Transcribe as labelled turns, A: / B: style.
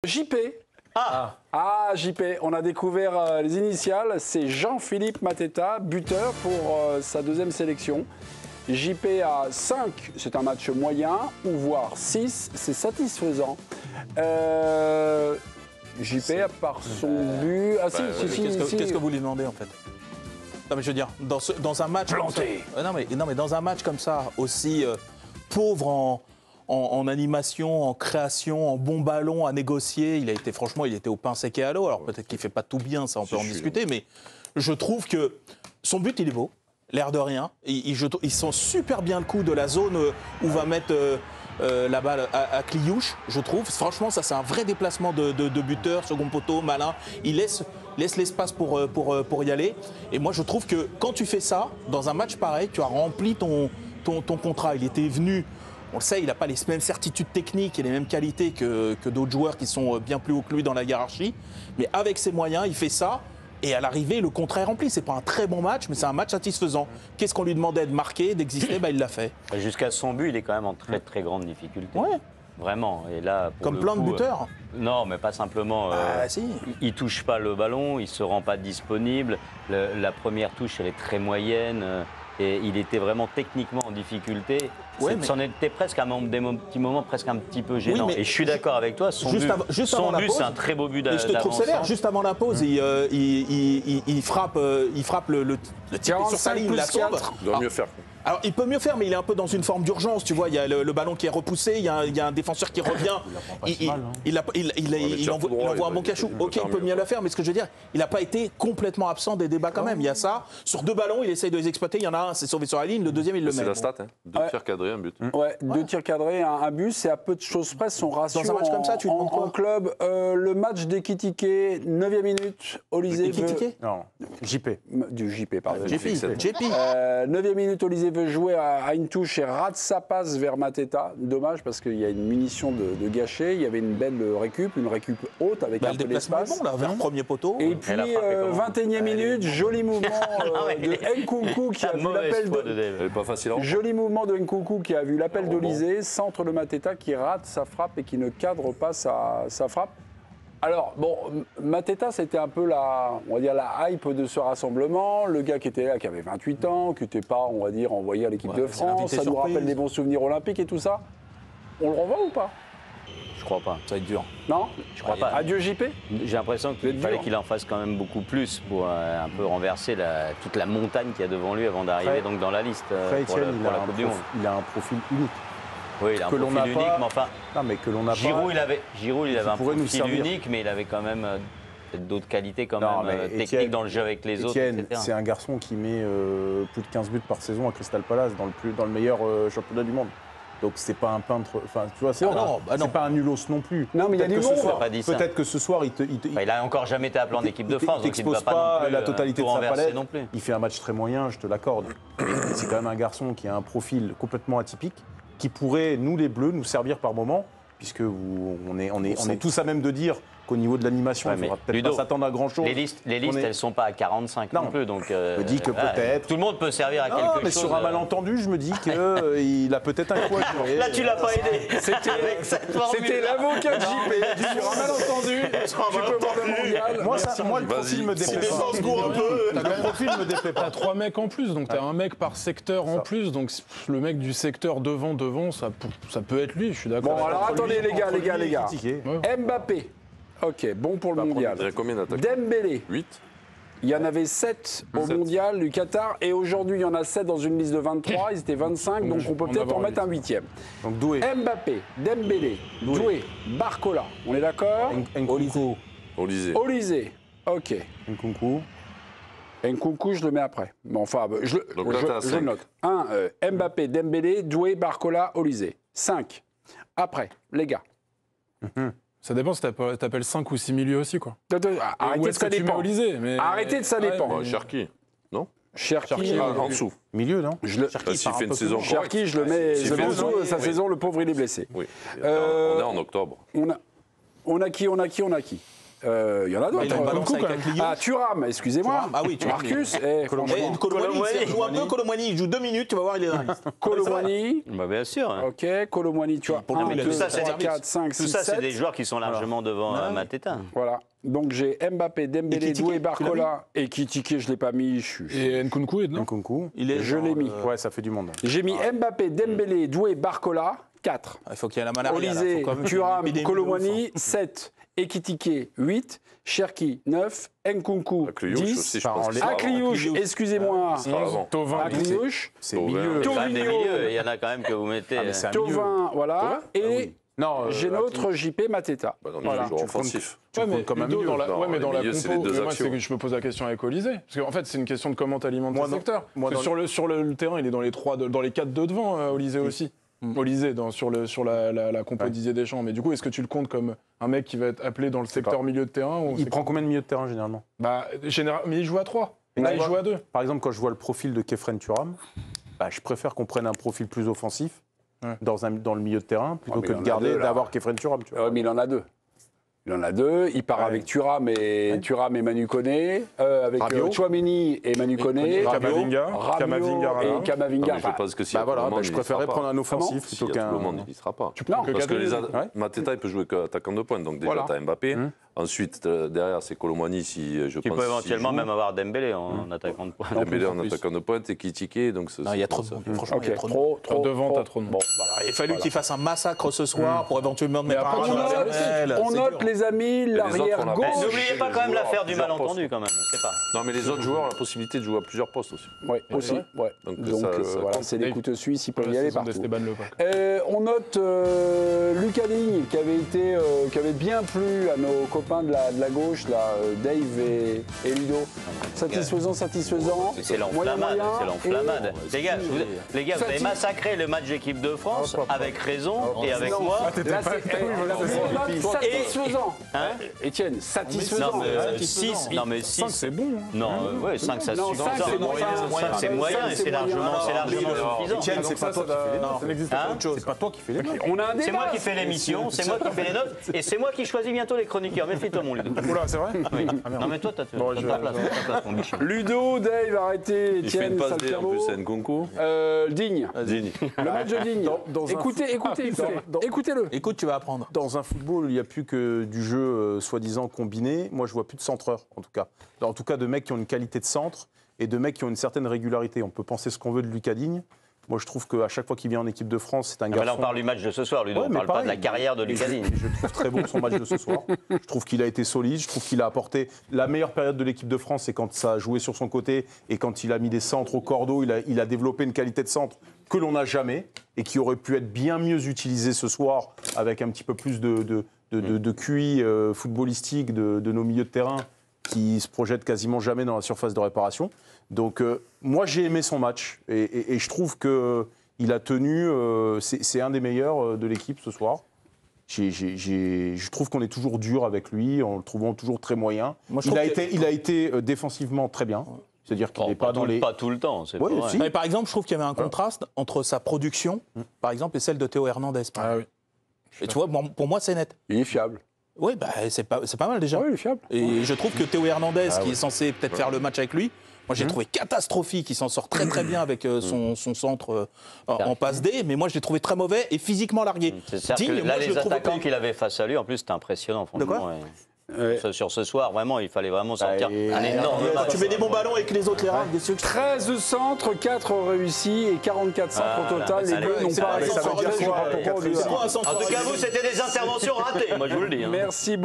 A: JP. Ah, JP, on a découvert les initiales, c'est Jean-Philippe Mateta, buteur pour sa deuxième sélection. JP à 5, c'est un match moyen, ou voire 6, c'est satisfaisant. JP, à part son but... Ah si,
B: Qu'est-ce que vous lui demandez en fait? Non mais je veux dire, dans un match...
A: Planté.
B: Non mais dans un match comme ça, aussi pauvre en animation, en création, en bon ballon à négocier, franchement, il était au pain sec et à l'eau. Alors peut-être qu'il ne fait pas tout bien, ça on peut en discuter, mais je trouve que son but, il est beau, l'air de rien. Ils sont super bien le coup de la zone où va mettre la balle à Kliouche, je trouve. Franchement, ça c'est un vrai déplacement de buteur, second poteau, malin. Il laisse l'espace pour y aller. Et moi, je trouve que quand tu fais ça, dans un match pareil, tu as rempli ton contrat. Il était venu... On le sait, il n'a pas les mêmes certitudes techniques et les mêmes qualités que d'autres joueurs qui sont bien plus haut que lui dans la hiérarchie. Mais avec ses moyens, il fait ça. Et à l'arrivée, le contrat est rempli. Ce n'est pas un très bon match, mais c'est un match satisfaisant. Qu'est-ce qu'on lui demandait de marquer, d'exister? Il l'a fait.
C: Jusqu'à son but, il est quand même en très très grande difficulté.
B: Ouais.
C: Vraiment. Et là,
B: comme plein de buteurs.
C: Non, mais pas simplement.
B: Si.
C: Il touche pas le ballon, il se rend pas disponible. La première touche, elle est très moyenne. Et il était vraiment techniquement en difficulté.
B: Ouais,
C: c'en était presque à des petits moments presque un petit peu gênants.
B: Oui,
C: et je suis d'accord avec toi, son but, c'est un très beau but d'avance.
B: Je te trouve sévère. Juste avant la pause, il frappe le tir sur sa ligne, la tombe.
D: Il doit mieux faire.
B: Alors, il peut mieux faire, mais il est un peu dans une forme d'urgence. Tu vois, il y a le ballon qui est repoussé, il y a un défenseur qui revient. Il envoie un bon cachou. Ok, il peut mieux le faire, mais ce que je veux dire, il n'a pas été complètement absent des débats quand même. Il y a ça. Sur 2 ballons, il essaye de les exploiter. Il y en a un, c'est sauvé sur la ligne. Le deuxième, il le met.
D: C'est la stat, hein. 2 tirs cadrés, un but.
A: Ouais, 2 tirs cadrés, un but, c'est à peu de choses près son ratio.
B: Dans un match comme ça, tu demandes quoi
A: en club, le match d'Ekitike, 9e minute, Olysée
B: Ekitike
E: Non, JP.
A: Du JP, pardon.
B: JP.
A: 9e minute, Olysée veut jouer à une touche et rate sa passe vers Mateta. Dommage parce qu'il y a une munition de gâché. Il y avait une belle récup, haute avec un peu d'espace.
B: Bon, là, vers le premier poteau.
A: Et puis, 21e minute, joli mouvement de Nkunku qui a vu l'appel
D: Elle est pas facile.
A: Joli mouvement de Nkunku qui a vu l'appel d'Olysée, centre de Mateta qui rate sa frappe et qui ne cadre pas sa frappe. Alors, bon, Mateta, c'était un peu la hype de ce rassemblement. Le gars qui était là, qui avait 28 ans, qui n'était pas, on va dire, envoyé à l'équipe de France. Ça nous rappelle des bons souvenirs olympiques et tout ça. On le revoit ou pas?
C: Je crois pas.
B: Ça va être dur.
A: Non?
C: Je crois pas.
A: Adieu JP?
C: J'ai l'impression qu'il fallait qu'il en fasse quand même beaucoup plus pour un peu renverser toute la montagne qu'il y a devant lui avant d'arriver donc dans la liste pour la Coupe du Monde.
E: Il a un profil unique.
C: Oui, il a un profil unique, mais enfin.
E: Non, mais que l'on a
C: Giroud, il avait un profil
E: servir.
C: unique, mais il avait quand même peut-être d'autres qualités quand même techniques dans le jeu avec les autres.
E: Etienne, c'est un garçon qui met plus de 15 buts par saison à Crystal Palace dans le meilleur championnat du monde. Donc c'est pas un peintre, enfin tu vois, c'est pas un nulos non plus.
A: Non, mais il y a du monde.
E: Peut-être que ce soir
C: il a encore jamais été appelé en équipe de France.
E: Il n'expose pas la totalité de sa palette.
C: Non plus.
E: Il fait un match très moyen, je te l'accorde. C'est quand même un garçon qui a un profil complètement atypique, qui pourrait, nous les Bleus, nous servir par moment, puisque on est tous à même de dire qu'au niveau de l'animation, il ne faudra peut-être pas s'attendre à grand-chose.
C: Les listes, elles ne sont pas à 45 non plus. Donc,
E: je me dis que peut-être.
C: Tout le monde peut servir à quelque chose.
E: Mais sur un malentendu, je me dis qu'il a peut-être un coup à jouer.
C: Là, tu l'as pas aidé.
A: C'était l'avocat de JP. Sur un malentendu, tu peux voir le mondial.
E: Moi, le profil me déplaît pas. Le profil me déplaît pas.
F: T'as 3 mecs en plus, donc t'as un mec par secteur en plus. Donc le mec du secteur devant, ça peut être lui, je suis d'accord.
A: Bon, alors attendez, les gars. Mbappé. Ok, bon pour le mondial.
D: Combien d'attaques?
A: Dembélé.
D: 8.
A: Il y en avait 7 au mondial du Qatar et aujourd'hui il y en a 7 dans une liste de 23, ils étaient 25, donc on peut peut-être en mettre un 8e.
E: Donc Doué.
A: Mbappé, Dembélé, Doué, Barcola, on est d'accord? Olysée. Ok. Nkunku, je le mets après. Mais enfin, je le note. 1, Mbappé, Dembélé, Doué, Barcola, Olysée. 5. Après, les gars.
F: Ça dépend si t'appelles 5 ou 6 milieux aussi, quoi.
A: Arrêtez de ça dépend. Arrêtez de ça dépend.
D: Cherki, non?
A: Cherki
D: en dessous.
E: Milieu, non?
D: S'il fait une saison
A: Cherki, je le mets en dessous de sa saison, le pauvre il est blessé.
D: Oui. On est en octobre.
A: On a qui Il y en a d'autres.
B: Il a une balance avec Akliouche.
A: Ah, Thuram, excusez-moi.
B: Thuram, ah oui, Thuram.
A: Marcus.
B: Colomboigny, il joue un peu Colomboigny, il joue 2 minutes, tu vas voir, il est dans la liste.
A: Colomboigny.
C: Bah, bien sûr.
A: Ok, Colomboigny, tu vois.
C: Non, mais
A: 1,
C: tout
A: 2,
C: ça, c'est
A: 3,
C: des-
A: 4, 5, 6,
C: Tout ça,
A: 7.
C: c'est des joueurs qui sont largement devant Mateta.
A: Voilà. Donc j'ai Mbappé, Dembélé,
B: Ekitike,
A: Doué,
B: tu l'as
A: Barcola. Et Ekitike, je ne l'ai pas mis.
F: Et Nkunku est dedans.
E: Nkunku.
A: Je l'ai mis.
E: Ouais, ça fait du monde.
A: J'ai mis Mbappé, Dembélé, Doué, Barcola, 4.
B: Il faut qu'il y ait la malaria.
A: Olysée, Thuram, Colomboigny, 7. Ekitike, 8. Cherki, 9. Nkunku,
D: Akliouche
A: 10.
D: aussi, je pense que c'est
A: Akliouche, excusez-moi.
D: pas avant.
F: Tovin.
A: Akliouche.
E: C'est
D: Thauvin.
E: milieu.
C: Enfin, des
A: Tovino.
C: milieux, il y en a quand même que vous mettez.
E: Ah, mais c'est un milieu.
A: Tovin, voilà. Et
E: Non,
A: j'ai notre JP Mateta.
D: Bah non,
A: Voilà.
D: il est joueur offensif.
E: Tu le comptes comme un
F: Ludo,
E: milieu.
F: dans la,
D: Non,
F: ouais, mais
D: les
F: dans la
D: milieux, c'est les
F: compo,
D: deux
F: mais moi,
D: actions.
F: c'est que je me pose la question avec Olysée. Parce qu'en fait, c'est une question de comment tu alimentes
E: Moi,
F: le
E: dans-
F: secteur.
E: moi,
F: Parce que sur le terrain, il est dans les 4 de devant, Olysée aussi. Olysée, sur la compo Didier Deschamps. Mais du coup, est-ce que tu le comptes comme un mec qui va être appelé dans le secteur
E: pas.
F: milieu de terrain ou
E: Il prend combien de milieux de terrain généralement?
F: Mais il joue à 3. Là, il joue à 2.
E: Par exemple, quand je vois le profil de Kefren Thuram, je préfère qu'on prenne un profil plus offensif dans le milieu de terrain plutôt
A: mais
E: que
A: il
E: de
A: en a
E: garder
A: deux, là.
E: d'avoir Kefren Thuram. Tu vois.
A: Ouais, mais il en a 2. Il en a 2. Il part avec Thuram et Manu Koné, avec
E: Rabiot.
A: Tchouaméni et Manu Koné,
F: Kamavinga,
A: Rabiot
F: Kamavinga,
A: et Kamavinga.
D: Je pense que si
E: Bah voilà, je préférais prendre un offensif
D: S'il
E: plutôt
D: y a tout le
E: qu'un.
D: monde, il ne sera pas.
A: Non,
D: Parce que
E: Ouais.
D: Mateta, il peut jouer qu'attaquant de pointe. Donc déjà,
A: Voilà.
D: tu as Mbappé. Ensuite, derrière, c'est Colomboigny, si je
C: Tu
D: pense.
C: peux
D: s'il
C: éventuellement
D: joue.
C: même avoir Dembélé en attaquant de pointe.
D: Dembélé en attaquant de pointe et Ekitike. Donc
B: Non, il y a trop de monde. Franchement,
A: Ok,
B: il y a trop de monde.
A: trop.
F: Devant, t'as trop de monde.
A: Bon,
B: Il a fallu qu'il fasse un massacre ce soir pour éventuellement mettre
F: après,
B: un
F: tu
B: match
F: vas-
B: traditionnel.
A: on
B: C'est
A: note,
B: dur.
A: les amis, l'arrière
D: autres, on a
A: gauche.
D: pas-
C: N'oubliez pas quand même
D: joueurs
C: l'affaire
D: à
C: du
D: plusieurs
C: malentendu
D: postes.
C: quand même. Je sais pas.
D: Non, mais les autres joueurs ont la possibilité de jouer à plusieurs postes aussi.
A: Oui, aussi. Ouais.
D: Donc,
A: Donc,
D: ça
A: voilà,
D: compte.
A: c'est des couteaux suisses, ils peuvent
F: La
A: y aller
F: saison
A: partout.
F: d'Esteban Lepac.
A: On note Lucas Digne qui avait bien plu à nos copains de la gauche, là, Dave et Ludo. Satisfaisant.
C: C'est
A: Moyen,
C: l'enflammade,
A: moyen.
C: c'est l'enflammade.
A: Et-
C: Les gars, vous avez massacré le match d'équipe de France avec raison et avec
A: Non.
C: moi.
A: Là, c'est satisfaisant.
C: Hein
A: Étienne, satisfaisant.
C: Non, mais 6, non mais 6.
F: C'est bon. hein.
C: Non, ouais, 5 ça
A: Non,
C: suffit.
A: 5, c'est moyen.
C: 5 c'est moyen et c'est largement suffisant.
E: Etienne, c'est pas toi qui fais les notes.
F: Ça n'existe
C: Hein
F: pas autre chose.
E: C'est pas toi qui fais les notes.
A: On a un débat.
C: C'est moi qui fais l'émission, c'est moi qui fais les notes et c'est moi qui choisis bientôt les chroniqueurs. Méfie-toi mon Ludo.
F: Oula, c'est vrai
C: Oui. Non mais toi t'as ta place, mon bichon.
A: Ludo, Dave, arrêtez.
D: Il fait
A: Etienne,
D: une passe
A: sale
D: D en
A: cerveau.
D: plus, c'est Nkunku.
A: Digne.
D: Digne.
A: Le match de Digne. Écoutez-le.
B: Écoute, tu vas apprendre.
E: Dans un football, il n'y a plus que du jeu soi-disant combiné. Moi, je vois plus de centreurs, en tout cas. En tout cas, de mecs qui ont une qualité de centre et de mecs qui ont une certaine régularité. On peut penser ce qu'on veut de Lucas Digne. Moi, je trouve qu'à chaque fois qu'il vient en équipe de France, c'est un
C: Ah bah
E: garçon.
C: là on parle du match de ce soir, Ludo.
E: Ouais,
C: On
E: mais
C: parle pas
E: pareil.
C: de la carrière de
E: Et
C: Lucas Digne.
E: je trouve très bon son match de ce soir. Je trouve qu'il a été solide. Je trouve qu'il a apporté la meilleure période de l'équipe de France, c'est quand ça a joué sur son côté et quand il a mis des centres au cordeau. Il a développé une qualité de centre que l'on n'a jamais et qui aurait pu être bien mieux utilisée ce soir avec un petit peu plus de QI footballistique de nos milieux de terrain qui se projettent quasiment jamais dans la surface de réparation. Donc moi j'ai aimé son match et je trouve qu'il a tenu, c'est un des meilleurs de l'équipe ce soir. Je trouve qu'on est toujours dur avec lui, en le trouvant toujours très moyen.
B: Moi, je
E: Il
B: trouve
E: a été défensivement très bien. C'est-à-dire qu'il n'est pas dans les...
C: Pas tout le temps, c'est
E: Ouais,
C: pas vrai.
E: si.
B: Mais par exemple, je trouve qu'il y avait un contraste entre sa production, par exemple, et celle de Théo Hernandez. par
F: Ah
B: exemple.
F: oui.
B: Et tu vois, bon, pour moi, c'est net.
A: Il est fiable.
B: Oui, bah, c'est pas mal déjà.
A: Oui, il est fiable.
B: Et je trouve que Théo Hernandez, qui est censé peut-être faire le match avec lui, moi j'ai trouvé catastrophique. Il s'en sort très très bien avec son centre en passe D, mais moi je l'ai trouvé très mauvais et physiquement largué.
C: C'est-à-dire
B: Digne,
C: que là,
B: moi, je
C: les
B: le trouve
C: attaquants
B: OP.
C: qu'il avait face à lui, en plus, c'était impressionnant, franchement.
B: quoi
C: Sur ce soir, vraiment, il fallait vraiment sortir
E: et-
C: un énorme
B: Quand
C: match.
B: tu mets des bons ballons et que les autres les ratent, des sucres.
A: 13 centres, 4 réussis et 44 centres au
C: Voilà,
A: total.
C: mais
A: Les
C: ça
A: deux
C: allait,
A: n'ont
C: ça
A: pas
C: allait,
A: réussi.
B: ça veut dire
A: Je sais
B: quoi,
A: pas pourquoi on lui a-
B: C'est quoi un centre
C: En tout cas, vous, c'était des interventions ratées, moi je vous le dis. hein.
A: Merci beaucoup.